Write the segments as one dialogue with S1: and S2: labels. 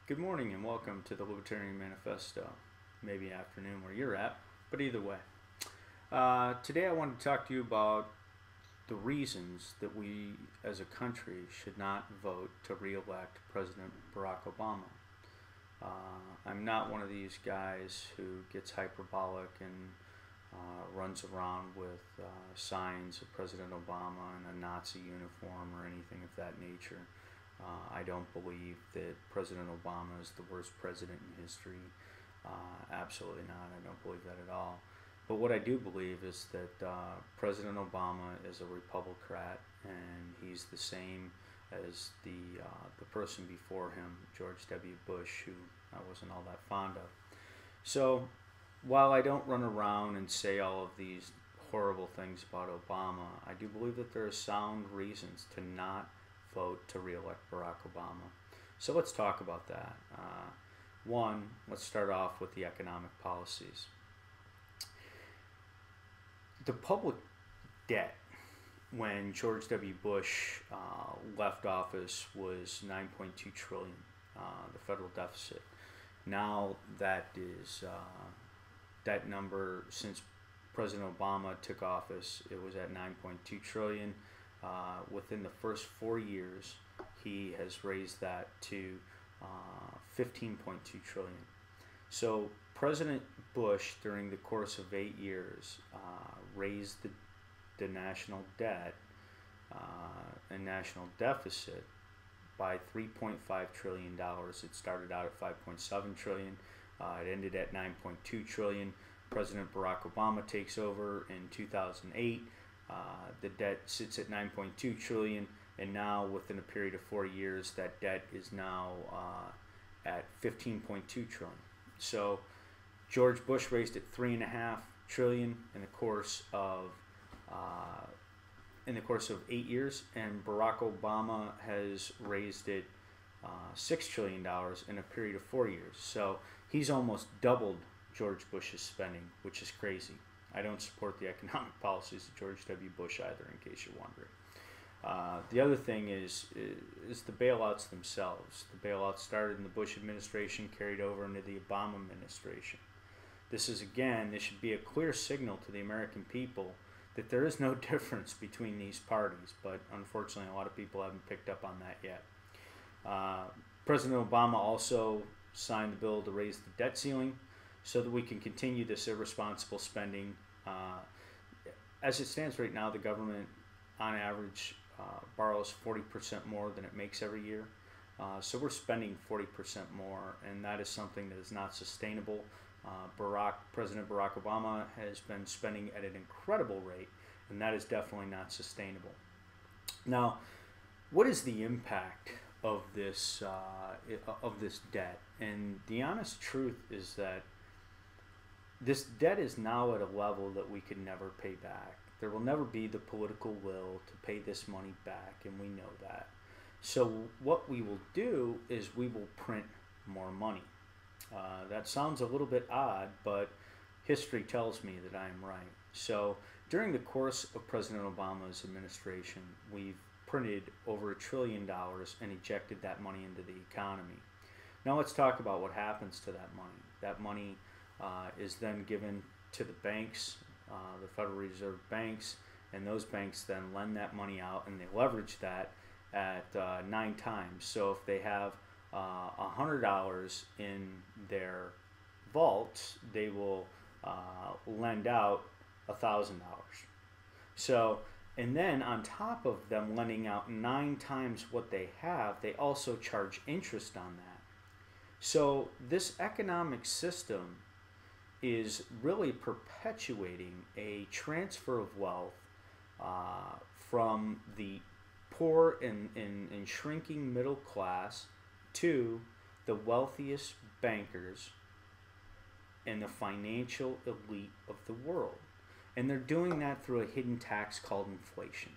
S1: Good morning and welcome to the Libertarian Manifesto. Maybe afternoon where you're at, but either way. Today I want to talk to you about the reasons that we as a country should not vote to re-elect President Barack Obama. I'm not one of these guys who gets hyperbolic and runs around with signs of President Obama in a Nazi uniform or anything of that nature. I don't believe that President Obama is the worst president in history. Absolutely not. I don't believe that at all. But what I do believe is that President Obama is a Republican, and he's the same as the person before him, George W. Bush, who I wasn't all that fond of. So while I don't run around and say all of these horrible things about Obama, I do believe that there are sound reasons to not vote to re-elect Barack Obama. So let's talk about that. One, let's start off with the economic policies. The public debt when George W. Bush left office was 9.2 trillion, the federal deficit. Now that is that number, since President Obama took office, it was at 9.2 trillion. Within the first 4 years, he has raised that to 15.2 trillion. So President Bush, during the course of 8 years, raised the national debt and national deficit by $3.5 trillion. It started out at 5.7 trillion. It ended at 9.2 trillion. President Barack Obama takes over in 2008. The debt sits at 9.2 trillion, and now within a period of 4 years, that debt is now at 15.2 trillion. So George Bush raised it 3.5 trillion in the course of 8 years, and Barack Obama has raised it $6 trillion in a period of 4 years. So he's almost doubled George Bush's spending, which is crazy. I don't support the economic policies of George W. Bush either, in case you're wondering. The other thing is the bailouts themselves. The bailouts started in the Bush administration, carried over into the Obama administration. This should be a clear signal to the American people that there is no difference between these parties, but unfortunately a lot of people haven't picked up on that yet. President Obama also signed the bill to raise the debt ceiling so that we can continue this irresponsible spending. As it stands right now, the government, on average, borrows 40% more than it makes every year. So we're spending 40% more, and that is something that is not sustainable. President Barack Obama has been spending at an incredible rate, and that is definitely not sustainable. Now, what is the impact of this debt? And the honest truth is that this debt is now at a level that we could never pay back. There will never be the political will to pay this money back, and we know that. So what we will do is we will print more money. That sounds a little bit odd, but history tells me that I am right. So during the course of President Obama's administration, we've printed over $1 trillion and ejected that money into the economy. Now let's talk about what happens to that money. That money is then given to the banks, the Federal Reserve banks, and those banks then lend that money out, and they leverage that at 9 times. So if they have $100 in their vaults, they will lend out $1,000. So, and then on top of them lending out 9 times what they have, they also charge interest on that. So this economic system is really perpetuating a transfer of wealth from the poor and shrinking middle class to the wealthiest bankers and the financial elite of the world. And they're doing that through a hidden tax called inflation.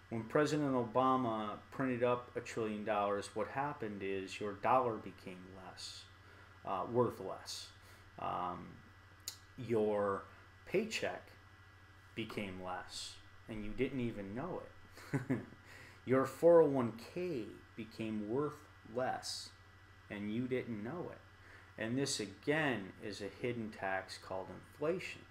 S1: When President Obama printed up $1 trillion, what happened is your dollar became less, worth less. Your paycheck became less, and you didn't even know it. Your 401k became worth less, and you didn't know it. And this again is a hidden tax called inflation.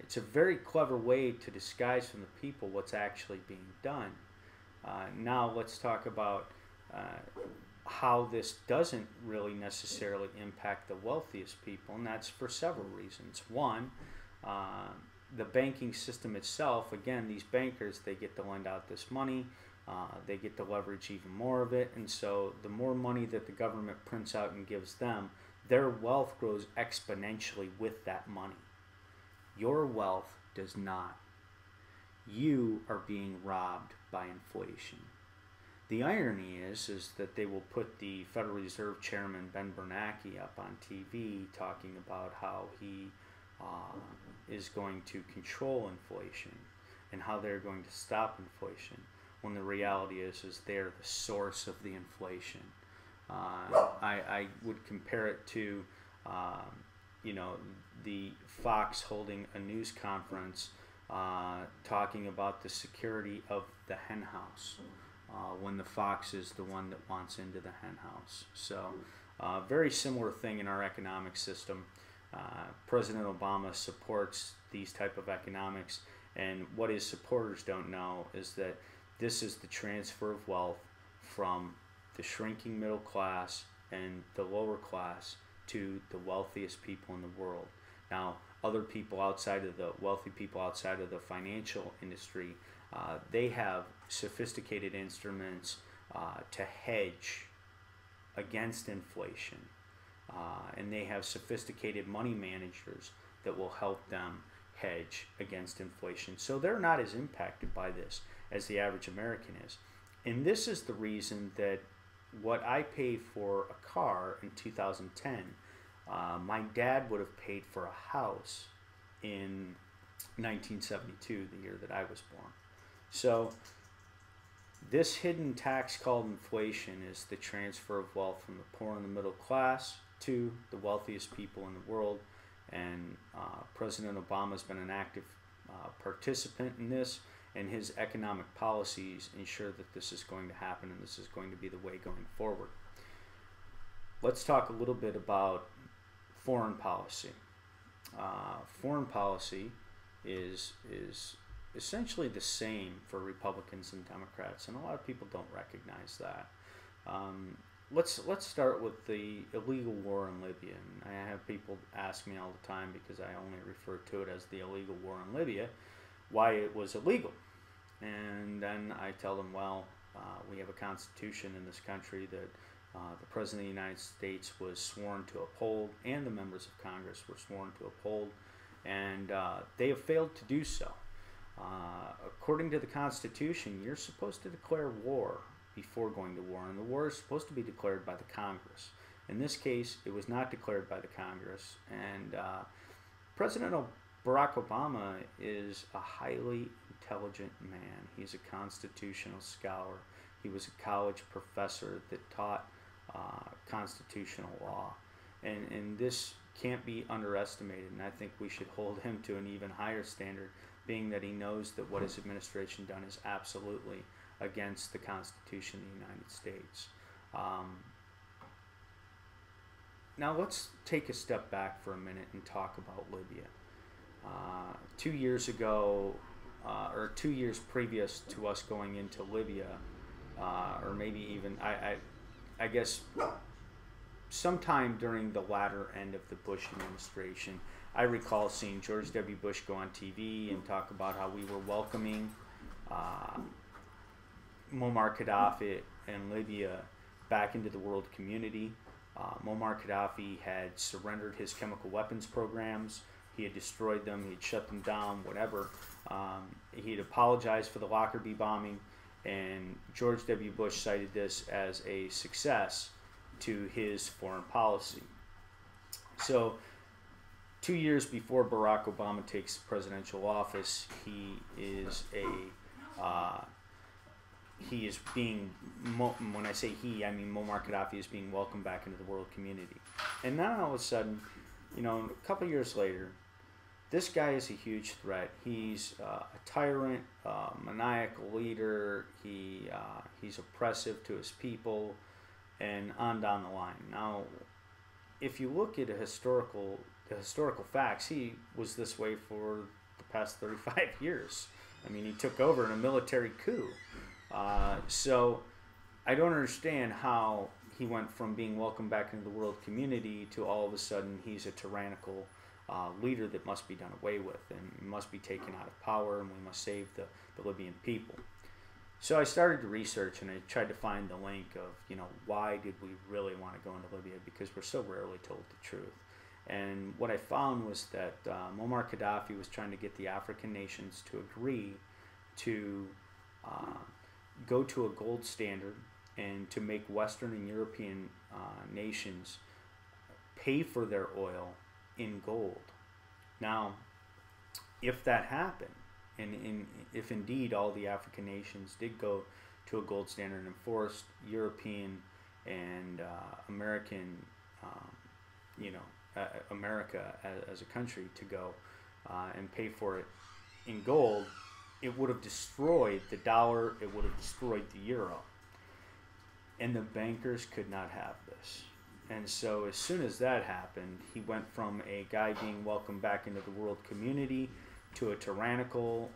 S1: It's a very clever way to disguise from the people what's actually being done. Now let's talk about how this doesn't really necessarily impact the wealthiest people, and that's for several reasons. One, the banking system itself, again, these bankers, they get to lend out this money, they get to leverage even more of it, and so the more money that the government prints out and gives them, their wealth grows exponentially with that money. Your wealth does not. You are being robbed by inflation. The irony is that they will put the Federal Reserve Chairman Ben Bernanke up on TV talking about how he is going to control inflation and how they're going to stop inflation, when the reality is they're the source of the inflation. I would compare it to, the Fox holding a news conference talking about the security of the hen house, when the fox is the one that wants into the hen house. So, very similar thing in our economic system. President Obama supports these type of economics, and what his supporters don't know is that this is the transfer of wealth from the shrinking middle class and the lower class to the wealthiest people in the world. Now, other people outside of the wealthy people outside of the financial industry, they have sophisticated instruments to hedge against inflation, and they have sophisticated money managers that will help them hedge against inflation. So they're not as impacted by this as the average American is. And this is the reason that what I paid for a car in 2010, my dad would have paid for a house in 1972, the year that I was born. So this hidden tax called inflation is the transfer of wealth from the poor and the middle class to the wealthiest people in the world. And President Obama has been an active participant in this, and his economic policies ensure that this is going to happen, and this is going to be the way going forward. Let's talk a little bit about foreign policy. Foreign policy is essentially the same for Republicans and Democrats, and a lot of people don't recognize that. Let's start with the illegal war in Libya. And I have people ask me all the time, because I only refer to it as the illegal war in Libya, why it was illegal. And then I tell them, well, we have a constitution in this country that the President of the United States was sworn to uphold, and the members of Congress were sworn to uphold, and they have failed to do so. According to the Constitution, you're supposed to declare war before going to war, and the war is supposed to be declared by the Congress. In this case, it was not declared by the Congress, and President Barack Obama is a highly intelligent man. He's a constitutional scholar. He was a college professor that taught constitutional law, and this can't be underestimated, and I think we should hold him to an even higher standard, being that he knows that what his administration done is absolutely against the Constitution of the United States. Now let's take a step back for a minute and talk about Libya. 2 years ago, or 2 years previous to us going into Libya, or maybe even, I guess sometime during the latter end of the Bush administration, I recall seeing George W. Bush go on TV and talk about how we were welcoming Muammar Gaddafi and Libya back into the world community. Muammar Gaddafi had surrendered his chemical weapons programs. He had destroyed them. He had shut them down, whatever. He had apologized for the Lockerbie bombing, and George W. Bush cited this as a success to his foreign policy. So 2 years before Barack Obama takes presidential office, he is being, when I say he, I mean Muammar Gaddafi is being welcomed back into the world community. And now all of a sudden, a couple of years later, this guy is a huge threat. He's a tyrant, maniacal leader. He's oppressive to his people, and on down the line. Now, if you look at the historical facts, he was this way for the past 35 years. I mean, he took over in a military coup. So I don't understand how he went from being welcomed back into the world community to all of a sudden he's a tyrannical leader that must be done away with and must be taken out of power, and we must save the Libyan people. So I started to research, and I tried to find the link of, why did we really want to go into Libya, because we're so rarely told the truth. And what I found was that Muammar Gaddafi was trying to get the African nations to agree to go to a gold standard and to make Western and European nations pay for their oil in gold. Now, if that happened, and if indeed all the African nations did go to a gold standard and forced European and American, America as a country to go and pay for it in gold, it would have destroyed the dollar, it would have destroyed the euro. And the bankers could not have this. And so as soon as that happened, he went from a guy being welcomed back into the world community to a tyrannical,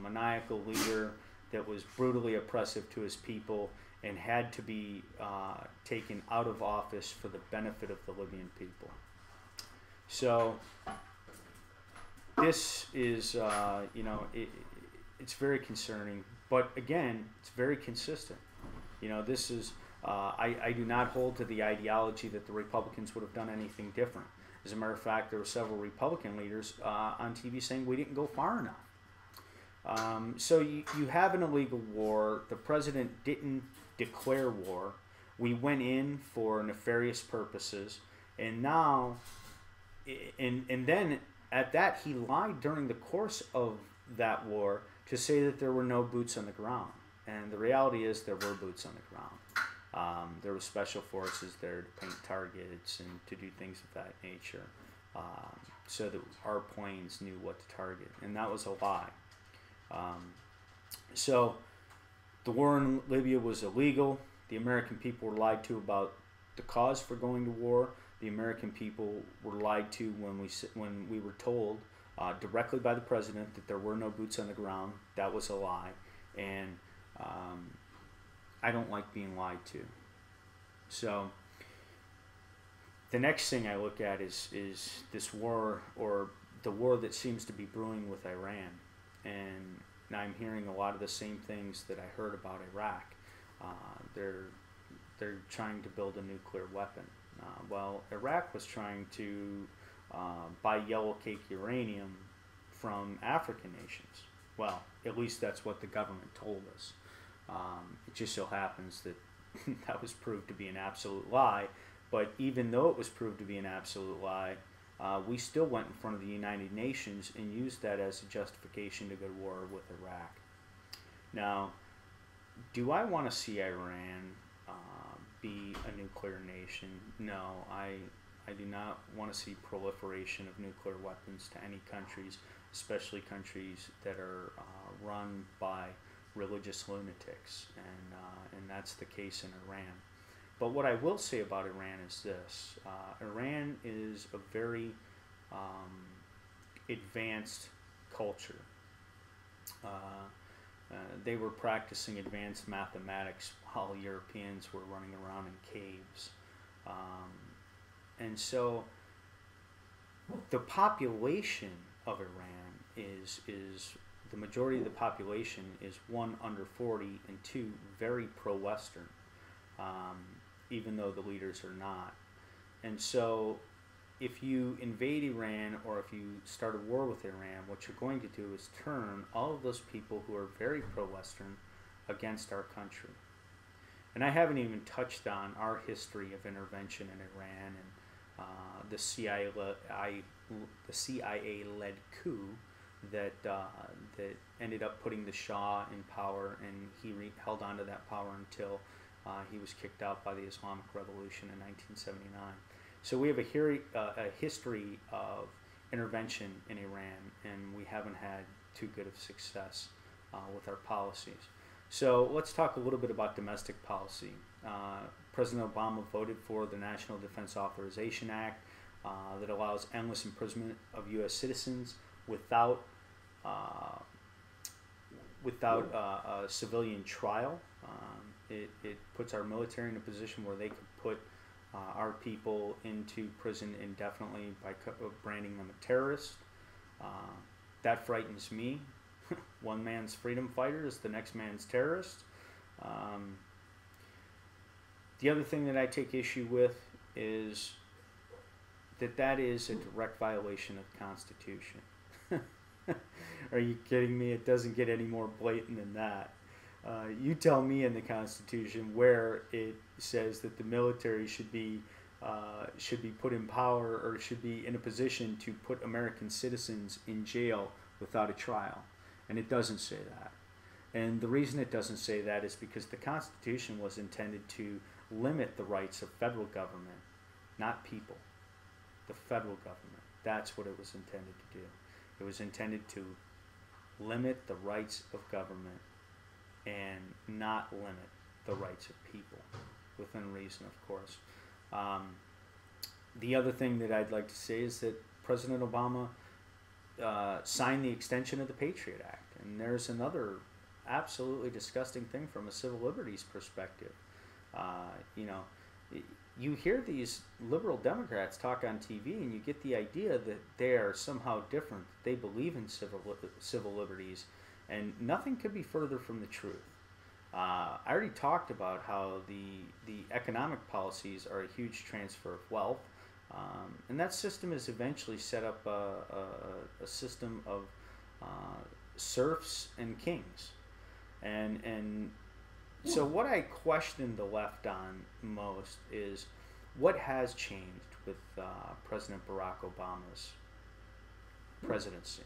S1: maniacal leader that was brutally oppressive to his people and had to be taken out of office for the benefit of the Libyan people. So this is, it's very concerning, but again, it's very consistent. This is, I do not hold to the ideology that the Republicans would have done anything different. As a matter of fact, there were several Republican leaders on TV saying we didn't go far enough. So you have an illegal war. The president didn't declare war. We went in for nefarious purposes, and now, and then at that, he lied during the course of that war to say that there were no boots on the ground. And the reality is there were boots on the ground. There were special forces there to paint targets and to do things of that nature, so that our planes knew what to target. And that was a lie. So the war in Libya was illegal. The American people were lied to about the cause for going to war. The American people were lied to when we were told directly by the president that there were no boots on the ground. That was a lie. And I don't like being lied to. So the next thing I look at is this war, or the war that seems to be brewing with Iran. And I'm hearing a lot of the same things that I heard about Iraq. They're trying to build a nuclear weapon. Well, Iraq was trying to buy yellow cake uranium from African nations. Well, at least that's what the government told us. It just so happens that that was proved to be an absolute lie. But even though it was proved to be an absolute lie, we still went in front of the United Nations and used that as a justification to go to war with Iraq. Now, do I want to see Iran be a nuclear nation? No, I do not want to see proliferation of nuclear weapons to any countries, especially countries that are run by religious lunatics, and that's the case in Iran. But what I will say about Iran is this. Iran is a very advanced culture. They were practicing advanced mathematics while Europeans were running around in caves. And so the population of Iran is the majority of the population is, one, under 40, and two, very pro-Western, even though the leaders are not. And so if you invade Iran, or if you start a war with Iran, what you're going to do is turn all of those people who are very pro-Western against our country. And I haven't even touched on our history of intervention in Iran and the CIA-led coup that ended up putting the Shah in power, and he held on to that power until he was kicked out by the Islamic Revolution in 1979. So we have a history of intervention in Iran, and we haven't had too good of success with our policies. So let's talk a little bit about domestic policy. President Obama voted for the National Defense Authorization Act that allows endless imprisonment of U.S. citizens without a civilian trial. It puts our military in a position where they could put our people into prison indefinitely by branding them a terrorist. That frightens me. One man's freedom fighter is the next man's terrorist. The other thing that I take issue with is that is a direct violation of the Constitution. Are you kidding me? It doesn't get any more blatant than that. You tell me in the Constitution where it says that the military should be put in power or should be in a position to put American citizens in jail without a trial. And it doesn't say that. And the reason it doesn't say that is because the Constitution was intended to limit the rights of federal government, not people. The federal government. That's what it was intended to do. It was intended to limit the rights of government and not limit the rights of people, within reason, of course. The other thing that I'd like to say is that President Obama signed the extension of the Patriot Act, and there's another absolutely disgusting thing from a civil liberties perspective. You hear these liberal Democrats talk on TV, and you get the idea that they are somehow different. They believe in civil liberties, and nothing could be further from the truth. I already talked about how the economic policies are a huge transfer of wealth, and that system has eventually set up a system of serfs and kings, and so what I question the left on most is what has changed with President Barack Obama's presidency.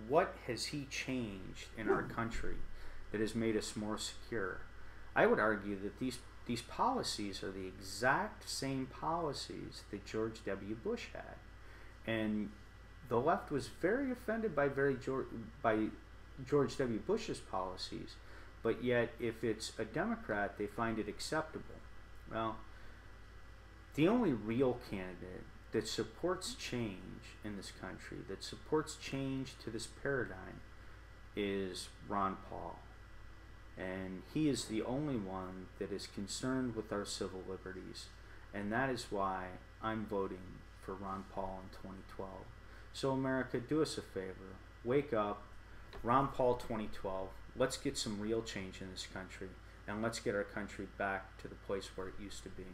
S1: What has he changed in our country that has made us more secure? I would argue that these policies are the exact same policies that George W. Bush had, and the left was very offended by George W. Bush's policies. But yet, if it's a Democrat, they find it acceptable. Well, the only real candidate that supports change in this country, that supports change to this paradigm, is Ron Paul. And he is the only one that is concerned with our civil liberties. And that is why I'm voting for Ron Paul in 2012. So America, do us a favor. Wake up. Ron Paul 2012. Let's get some real change in this country, and let's get our country back to the place where it used to be.